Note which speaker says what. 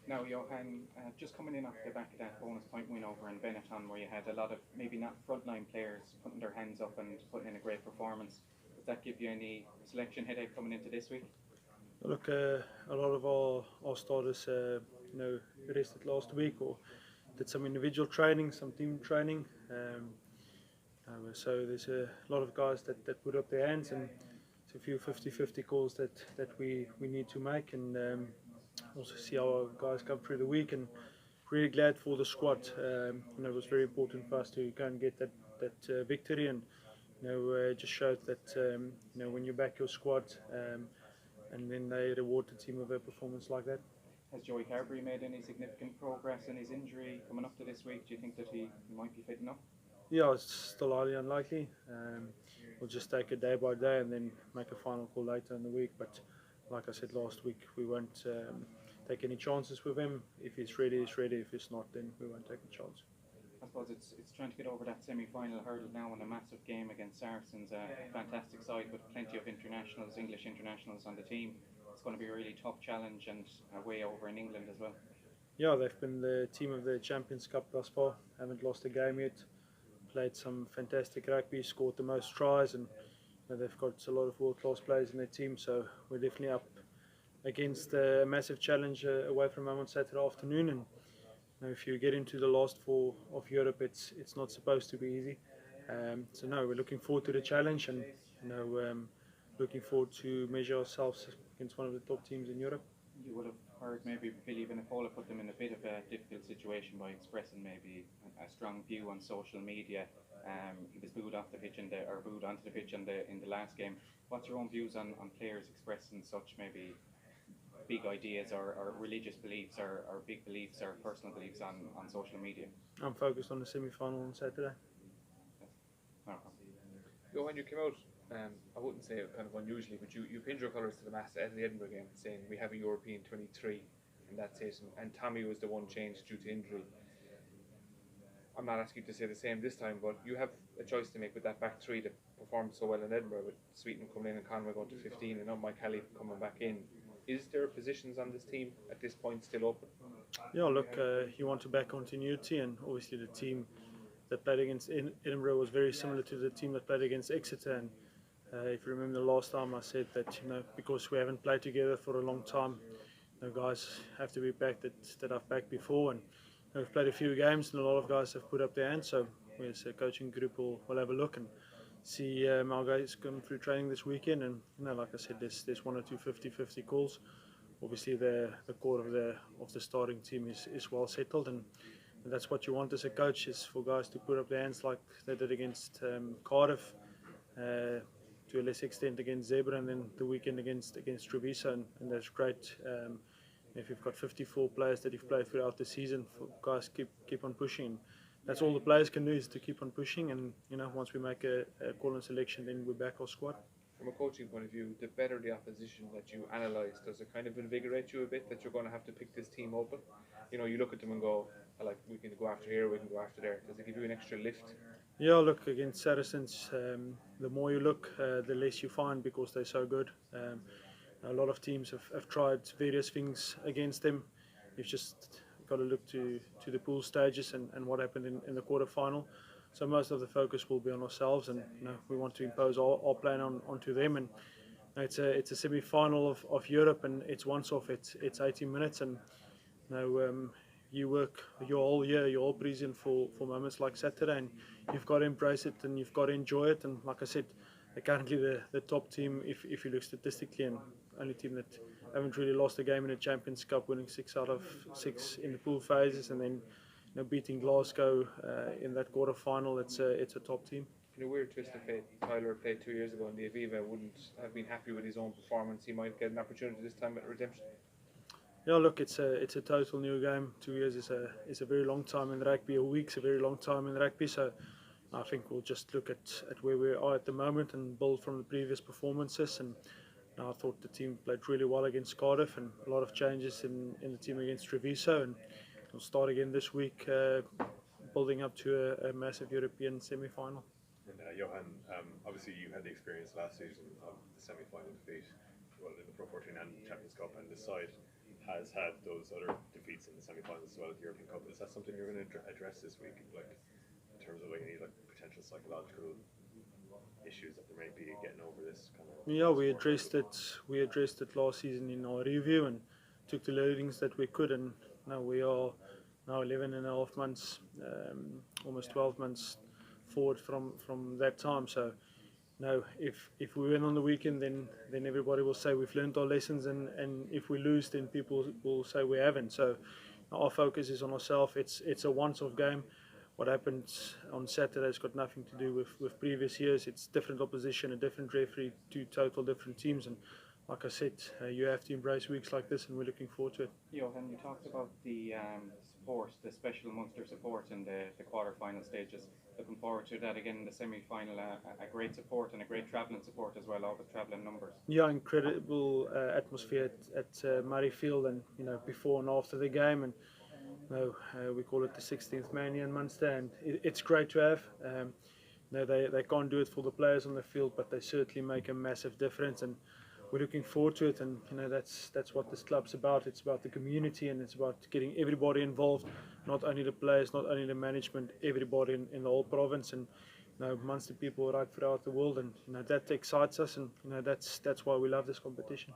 Speaker 1: Now, Johann, just coming in off the back of that bonus point win over in Benetton, where you had a lot of maybe not frontline players putting their hands up and putting in a great performance, does that give you any selection headache coming into this week?
Speaker 2: Look, a lot of our starters, rested last week or did some individual training, some team training. So there's a lot of guys that put up their hands, and it's a few 50-50 calls that we need to make, and also see how our guys come through the week. And really glad for the squad. It was very important for us to go and get that victory, and just showed that when you back your squad, and then they reward the team with a performance like that.
Speaker 1: Has Joey Carberry made any significant progress in his injury coming up to this week? Do you think that he might be fit enough?
Speaker 2: Yeah, it's still highly unlikely. We'll just take it day by day and then make a final call later in the week. But like I said last week, we won't take any chances with him. If he's ready, he's ready. If he's not, then we won't take a chance.
Speaker 1: I suppose it's trying to get over that semi-final hurdle now in a massive game against Saracens, a fantastic side with plenty of internationals, English internationals on the team. It's going to be a really tough challenge and way over in England as well.
Speaker 2: Yeah, they've been the team of the Champions Cup thus far. Haven't lost a game yet. Played some fantastic rugby, scored the most tries, and they've got a lot of world-class players in their team. So we're definitely up against a massive challenge away from home on Saturday afternoon. And if you get into the last four of Europe, it's not supposed to be easy. So no, we're looking forward to the challenge, and looking forward to measure ourselves against one of the top teams in Europe.
Speaker 1: You would have heard maybe Billy Vinipola put them in a bit of a difficult situation by expressing maybe a strong view on social media. He was booed off the pitch or booed onto the pitch in the last game. What's your own views on players expressing such maybe big ideas or religious beliefs or big beliefs or personal beliefs on social media?
Speaker 2: I'm focused on the semi-final on Saturday.
Speaker 1: Yes. No problem.
Speaker 3: When you came out, I wouldn't say kind of unusually, but you pinned your colours to the mast at the Edinburgh game, saying we have a European 23, and that's it. And Tommy was the one changed due to injury. I'm not asking you to say the same this time, but you have a choice to make with that back three that performed so well in Edinburgh, with Sweeten coming in and Conway going to 15, and not Mike Kelly coming back in. Is there positions on this team at this point still open?
Speaker 2: Yeah, look, you want to back continuity, and obviously the team that played against Edinburgh was very similar to the team that played against Exeter. And if you remember the last time, I said that because we haven't played together for a long time, guys have to be back that I've backed before, and we've played a few games, and a lot of guys have put up their hands. So we as a coaching group will have a look and see our guys come through training this weekend. And like I said, there's one or two 50-50 calls. Obviously, the core of the starting team is well settled, and that's what you want as a coach, is for guys to put up their hands like they did against Cardiff, to a less extent against Zebra, and then the weekend against Treviso, and that's great. If you've got 54 players that you've played throughout the season, for guys keep on pushing. That's all the players can do, is to keep on pushing, and once we make a call and selection, then we back our squad.
Speaker 3: From a coaching point of view, the better the opposition that you analyse, does it kind of invigorate you a bit that you're going to have to pick this team open? You look at them and go, like, we can go after here, we can go after there. Does it give you an extra lift?
Speaker 2: Yeah, look, against Saracens, the more you look, the less you find, because they're so good. A lot of teams have tried various things against them. You've just got to look to the pool stages and what happened in the quarterfinal. So most of the focus will be on ourselves, and we want to impose our plan onto them. And it's a semi-final of Europe, and it's once off. It's 80 minutes, and you work your whole year, your whole preseason for moments like Saturday, and you've got to embrace it and you've got to enjoy it. And like I said, they're currently the top team if you look statistically, and only team that haven't really lost a game in the Champions Cup, winning 6 out of 6 in the pool phases, and then beating Glasgow in that quarter final. It's a top team.
Speaker 3: In a weird twist of fate, Tyler played 2 years ago in the Aviva, wouldn't have been happy with his own performance. He might get an opportunity this time at Redemption.
Speaker 2: Yeah, look, it's a total new game. 2 years is a very long time in rugby. A week's a very long time in rugby. So I think we'll just look at where we are at the moment and build from the previous performances. And I thought the team played really well against Cardiff, and a lot of changes in the team against Treviso. And we'll start again this week, building up to a massive European semi-final.
Speaker 4: And Johann, obviously you had the experience last season of the semi-final defeat, well, in the Pro 14 and Champions Cup and this side. has had those other defeats in the semi-finals as well at the European Cup. Is that something you're going to address this week, like in terms of like any like potential psychological issues that there may be getting over this kind of?
Speaker 2: Yeah, we addressed it. We addressed it last season in our review and took the learnings that we could. And now we are 11 and a half months, almost 12 months forward from that time. So, no, if we win on the weekend, then everybody will say we've learned our lessons, and if we lose, then people will say we haven't. So, our focus is on ourselves. It's a once-off game. What happened on Saturday has got nothing to do with previous years. It's different opposition, a different referee, two total different teams, and like I said, you have to embrace weeks like this, and we're looking forward to it.
Speaker 1: Johann, you talked about the support, the special Munster support in the quarter-final stages. Looking forward to that again in the semi-final. A great support and a great travelling support as well, all the travelling numbers.
Speaker 2: Yeah, incredible atmosphere at Murrayfield, and before and after the game, and we call it the 16th man here in Munster, and it's great to have. They can't do it for the players on the field, but they certainly make a massive difference, and we're looking forward to it. And that's what this club's about. It's about the community, and it's about getting everybody involved, not only the players, not only the management, everybody in the whole province, and Munster people right throughout the world, and that excites us, and that's why we love this competition.